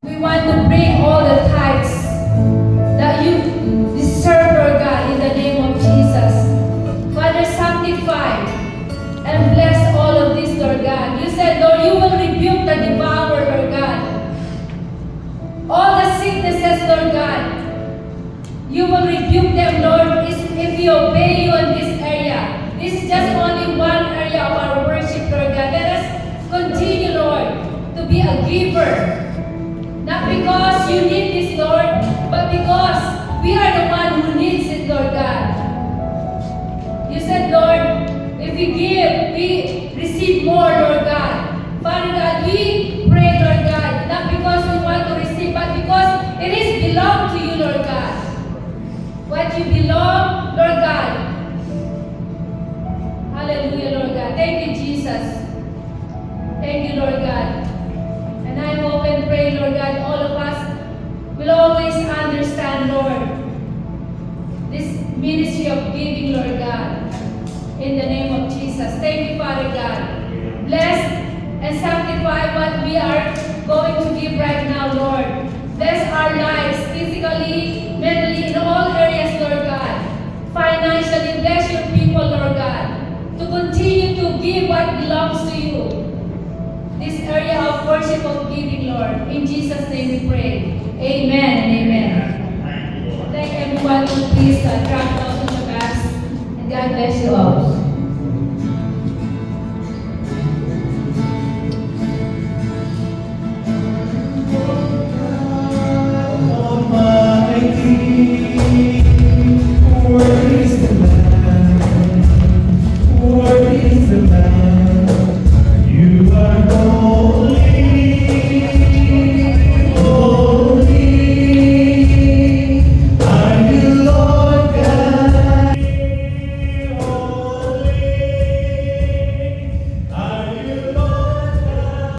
We want to bring all the tithes that you deserve, Lord God, in the name of Jesus. Father, sanctify and bless all of this, Lord God. You said, Lord, you will rebuke the devourer, Lord God. All the sicknesses, Lord God, you will rebuke them, Lord, if we obey you in this area. This is just only one area of our worship, Lord God. Let us continue, Lord, to be a giver. Not because you need this, Lord, but because we are the one who needs it, Lord God. You said, Lord, if we give, we receive more, Lord God. Father God, we pray, Lord God, not because we want to receive, but because it is belong to you, Lord God. What you belong, Lord God. Hallelujah, Lord God. Thank you, Jesus. Thank you, Lord God. And I hope and pray, Lord God, all of us will always understand, Lord, this ministry of giving, Lord God, in the name of Jesus. Thank you, Father God. Bless and sanctify what we are going to give right now, Lord. Bless our lives, physically, mentally, in all areas, Lord God. Financially, bless your people, Lord God, to continue to give what belongs to you. This area of worship of giving, Lord. In Jesus' name we pray. Amen and amen. Thank everyone who please drop down in the backs. And God bless you all.